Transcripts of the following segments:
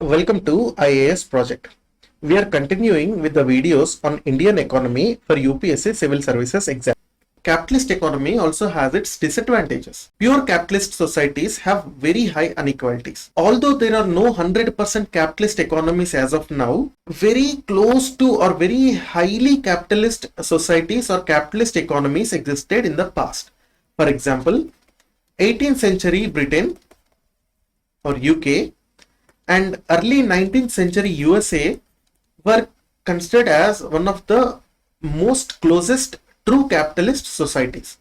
Welcome to IAS Project. We are continuing with the videos on Indian economy for UPSC Civil Services Exam. Capitalist economy also has its disadvantages. Pure capitalist societies have very high inequalities. Although there are no 100% capitalist economies as of now, very close to or very highly capitalist societies or capitalist economies existed in the past. For example, 18th century Britain or UK and early 19th century USA were considered as one of the most closest true capitalist societies.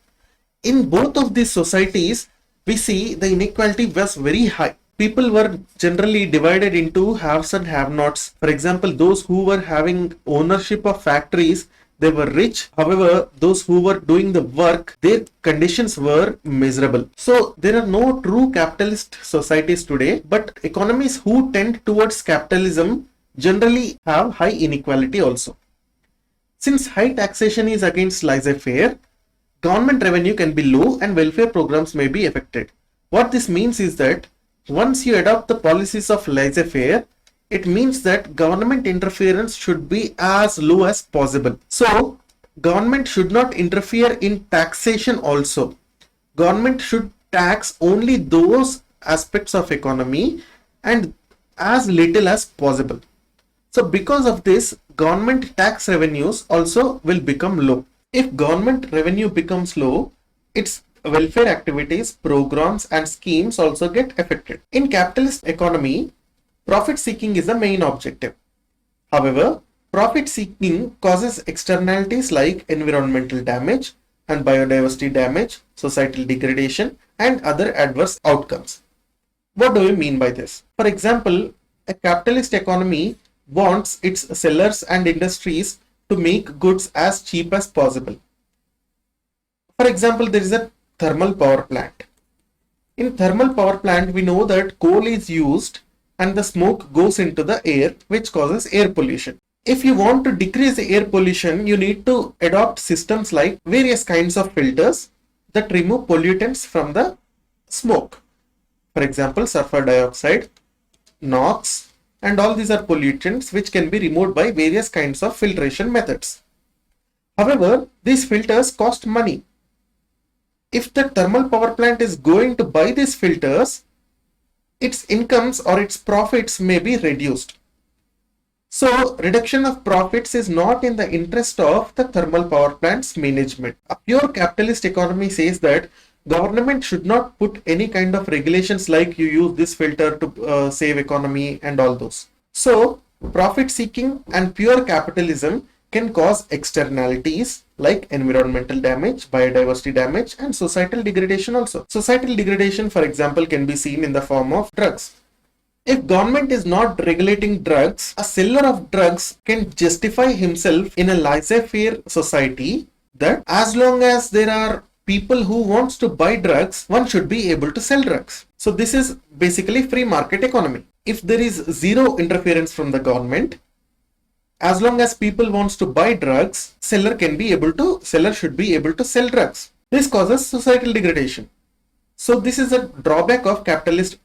In both of these societies, we see the inequality was very high. People were generally divided into haves and have-nots. For example, those who were having ownership of factories, they were rich. However, those who were doing the work, their conditions were miserable. So there are no true capitalist societies today, but economies who tend towards capitalism generally have high inequality also. Since high taxation is against laissez-faire, government revenue can be low and welfare programs may be affected. What this means is that once you adopt the policies of laissez-faire, it means that government interference should be as low as possible. So, government should not interfere in taxation also. Government should tax only those aspects of economy and as little as possible. So, because of this, government tax revenues also will become low. If government revenue becomes low, its welfare activities, programs and schemes also get affected. In capitalist economy, profit seeking is the main objective. However, profit seeking causes externalities like environmental damage and biodiversity damage, societal degradation, and other adverse outcomes. What do we mean by this? For example, a capitalist economy wants its sellers and industries to make goods as cheap as possible. For example, there is a thermal power plant. In thermal power plant, we know that coal is used and the smoke goes into the air, which causes air pollution. If you want to decrease the air pollution, you need to adopt systems like various kinds of filters that remove pollutants from the smoke. For example, sulfur dioxide, NOx, and all these are pollutants which can be removed by various kinds of filtration methods. However, these filters cost money. If the thermal power plant is going to buy these filters, its incomes or its profits may be reduced. So, reduction of profits is not in the interest of the thermal power plant's management. A pure capitalist economy says that government should not put any kind of regulations like you use this filter to save economy and all those. So, profit seeking and pure capitalism can cause externalities like environmental damage, biodiversity damage, and societal degradation also. Societal degradation, for example, can be seen in the form of drugs. If government is not regulating drugs, a seller of drugs can justify himself in a laissez-faire society that as long as there are people who wants to buy drugs, one should be able to sell drugs. So this is basically free market economy. If there is zero interference from the government, as long as people wants to buy drugs, seller should be able to sell drugs. This causes societal degradation. So this is a drawback of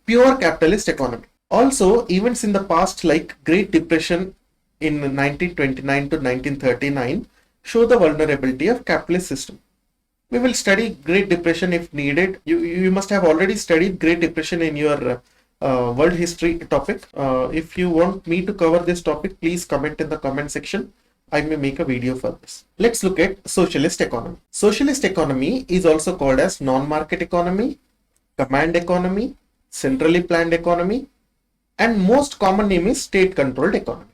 pure capitalist economy. Also, events in the past like Great Depression in 1929 to 1939 show the vulnerability of capitalist system. We will study Great Depression if needed. You must have already studied Great Depression in your world history topic. If you want me to cover this topic, please comment in the comment section. I may make a video for this. Let's look at socialist economy. Socialist economy is also called as non-market economy, command economy, centrally planned economy, and most common name is state-controlled economy.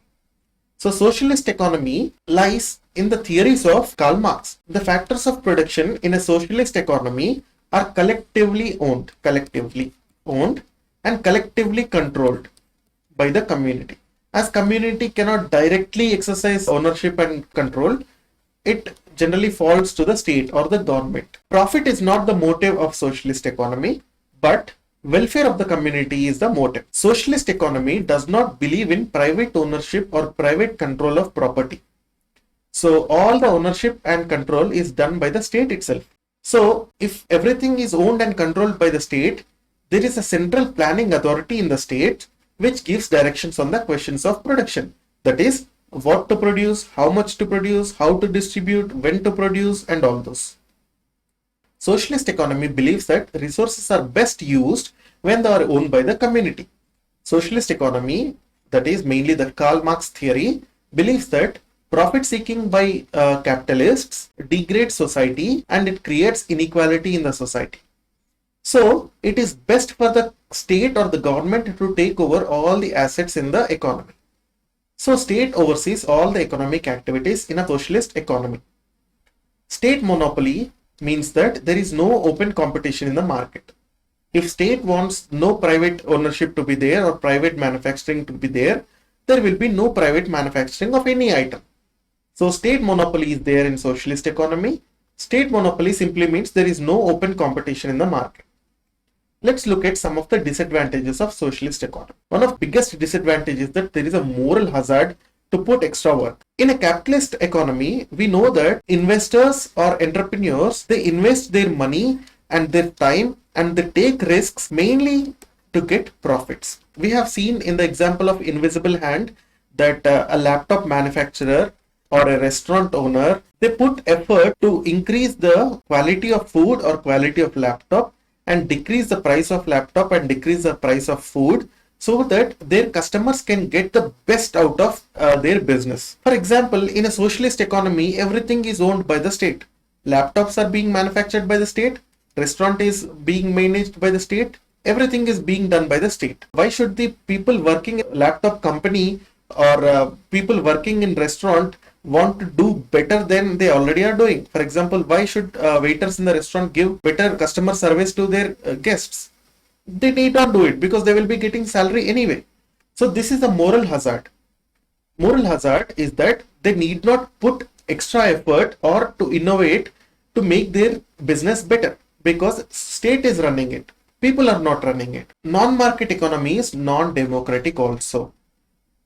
So socialist economy lies in the theories of Karl Marx. The factors of production in a socialist economy are collectively owned and collectively controlled by the community. As community cannot directly exercise ownership and control, it generally falls to the state or the government. Profit is not the motive of socialist economy, but welfare of the community is the motive. Socialist economy does not believe in private ownership or private control of property. So all the ownership and control is done by the state itself. So if everything is owned and controlled by the state, there is a central planning authority in the state which gives directions on the questions of production. That is, what to produce, how much to produce, how to distribute, when to produce, and all those. Socialist economy believes that resources are best used when they are owned by the community. Socialist economy, that is mainly the Karl Marx theory, believes that profit seeking by capitalists degrades society and it creates inequality in the society. So it is best for the state or the government to take over all the assets in the economy. So state oversees all the economic activities in a socialist economy. State monopoly means that there is no open competition in the market. If state wants no private ownership to be there or private manufacturing to be there, there will be no private manufacturing of any item. So state monopoly is there in socialist economy. State monopoly simply means there is no open competition in the market. Let's look at some of the disadvantages of socialist economy. One of the biggest disadvantages is that there is a moral hazard to put extra work. In a capitalist economy, we know that investors or entrepreneurs, they invest their money and their time and they take risks mainly to get profits. We have seen in the example of invisible hand that a laptop manufacturer or a restaurant owner, they put effort to increase the quality of food or quality of laptop and decrease the price of laptop and decrease the price of food so that their customers can get the best out of their business. For example, in a socialist economy, everything is owned by the state. Laptops are being manufactured by the state. Restaurant is being managed by the state. Everything is being done by the state. Why should the people working in a laptop company or people working in restaurant want to do better than they already are doing? For example, why should waiters in the restaurant give better customer service to their guests? They need not do it because they will be getting salary anyway. So this is the moral hazard. Moral hazard is that they need not put extra effort or to innovate to make their business better because state is running it. People are not running it. Non-market economy is non-democratic also.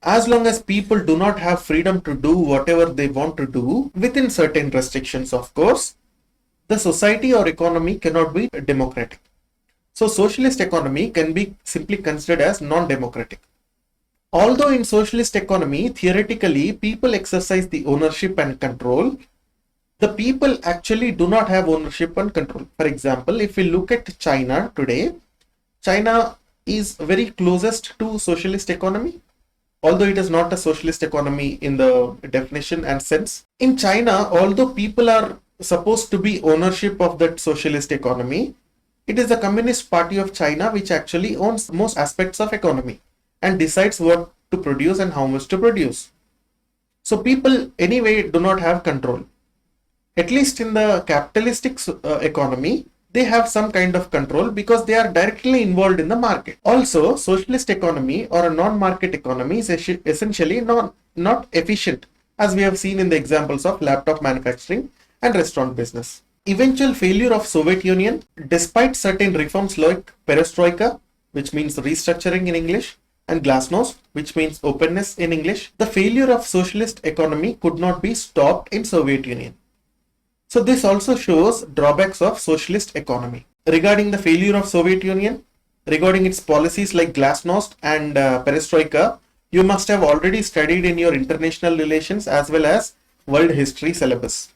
As long as people do not have freedom to do whatever they want to do within certain restrictions, of course, the society or economy cannot be democratic. So socialist economy can be simply considered as non-democratic. Although in socialist economy, theoretically, people exercise the ownership and control, the people actually do not have ownership and control. For example, if we look at China today, China is very closest to socialist economy, although it is not a socialist economy in the definition and sense. In China, although people are supposed to be ownership of that socialist economy, it is the Communist Party of China which actually owns most aspects of economy and decides what to produce and how much to produce. So people anyway do not have control. At least in the capitalistic economy, they have some kind of control because they are directly involved in the market. Also, socialist economy or a non-market economy is essentially not efficient, as we have seen in the examples of laptop manufacturing and restaurant business. Eventual failure of Soviet Union, despite certain reforms like perestroika, which means restructuring in English, and glasnost, which means openness in English, the failure of socialist economy could not be stopped in Soviet Union. So this also shows drawbacks of socialist economy. Regarding the failure of Soviet Union, regarding its policies like glasnost and perestroika, you must have already studied in your international relations as well as world history syllabus.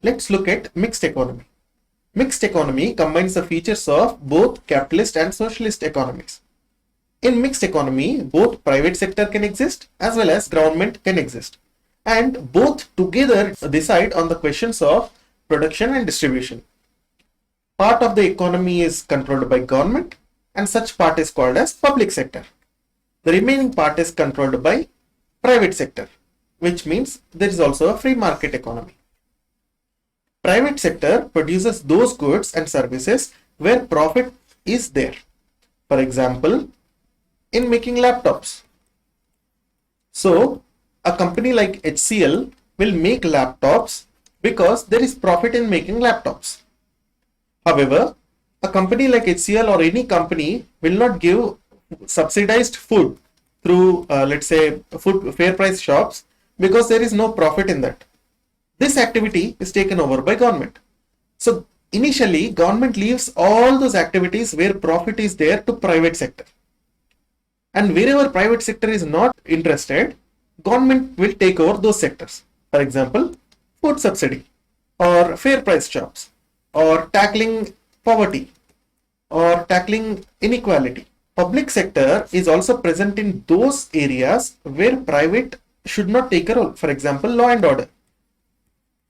Let's look at mixed economy. Mixed economy combines the features of both capitalist and socialist economies. In mixed economy, both private sector can exist as well as government can exist. And both together decide on the questions of production and distribution. Part of the economy is controlled by government and such part is called as public sector. The remaining part is controlled by private sector, which means there is also a free market economy. Private sector produces those goods and services where profit is there. For example, in making laptops. So, a company like HCL will make laptops because there is profit in making laptops. However, a company like HCL or any company will not give subsidized food through, let's say, food fair price shops because there is no profit in that. This activity is taken over by government. So, initially, government leaves all those activities where profit is there to private sector. And wherever private sector is not interested, government will take over those sectors. For example, food subsidy or fair price jobs or tackling poverty or tackling inequality. Public sector is also present in those areas where private should not take a role. For example, law and order.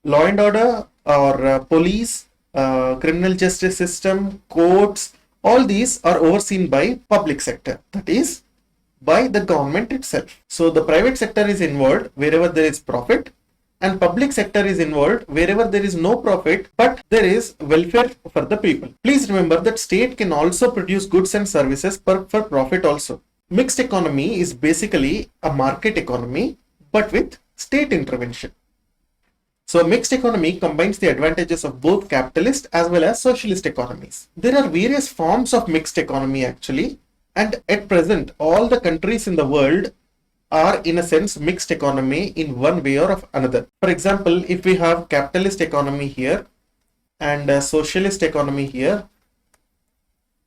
Law and order or police, criminal justice system, courts, all these are overseen by public sector, that is by the government itself. So the private sector is involved wherever there is profit, and public sector is involved wherever there is no profit but there is welfare for the people. Please remember that state can also produce goods and services for profit also. Mixed economy is basically a market economy but with state intervention. So mixed economy combines the advantages of both capitalist as well as socialist economies. There are various forms of mixed economy actually, and at present all the countries in the world are in a sense mixed economy in one way or another. For example, if we have capitalist economy here and socialist economy here,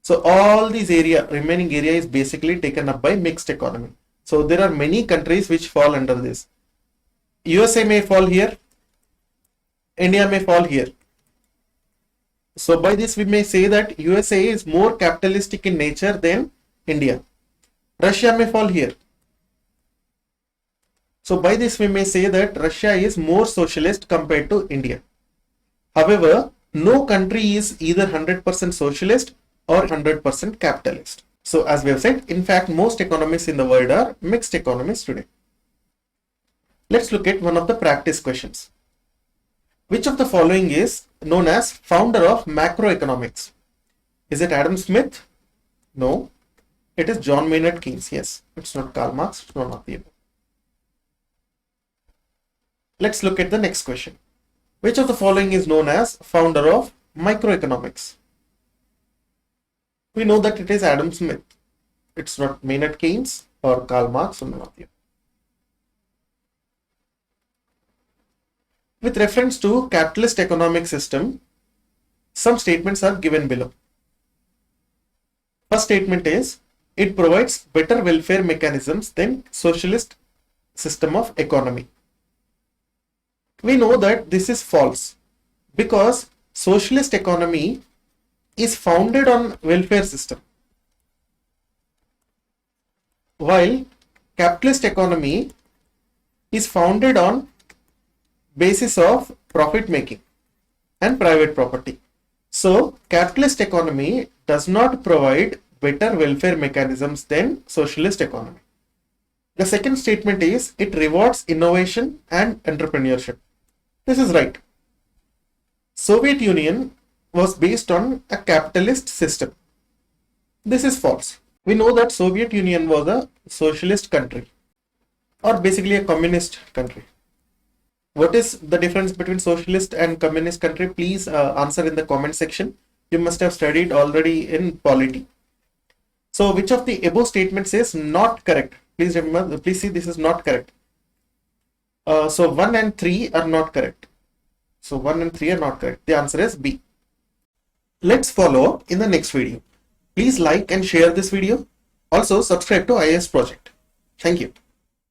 so all these remaining area is basically taken up by mixed economy. So there are many countries which fall under this. USA may fall here, India may fall here. So by this we may say that USA is more capitalistic in nature than India. Russia may fall here. So by this we may say that Russia is more socialist compared to India. However, no country is either 100% socialist or 100% capitalist. So as we have said, in fact, most economies in the world are mixed economies today. Let's look at one of the practice questions. Which of the following is known as founder of macroeconomics? Is it Adam Smith? No. It is John Maynard Keynes. Yes. It's not Karl Marx. It's not the above. Let's look at the next question. Which of the following is known as founder of microeconomics? We know that it is Adam Smith. It's not Maynard Keynes or Karl Marx or none of them. With reference to capitalist economic system, some statements are given below. First statement is, it provides better welfare mechanisms than socialist system of economy. We know that this is false because socialist economy is founded on welfare system, while capitalist economy is founded on basis of profit making and private property. So capitalist economy does not provide better welfare mechanisms than socialist economy. The second statement is, it rewards innovation and entrepreneurship. This is right. Soviet Union was based on a capitalist system. This is false. We know that Soviet Union was a socialist country or basically a communist country. What is the difference between socialist and communist country? Please answer in the comment section. You must have studied already in polity. So which of the above statements is not correct? Please remember, please see, this is not correct. So 1 and 3 are not correct. So 1 and 3 are not correct. The answer is B. Let's follow in the next video. Please like and share this video. Also subscribe to IAS Project. Thank you.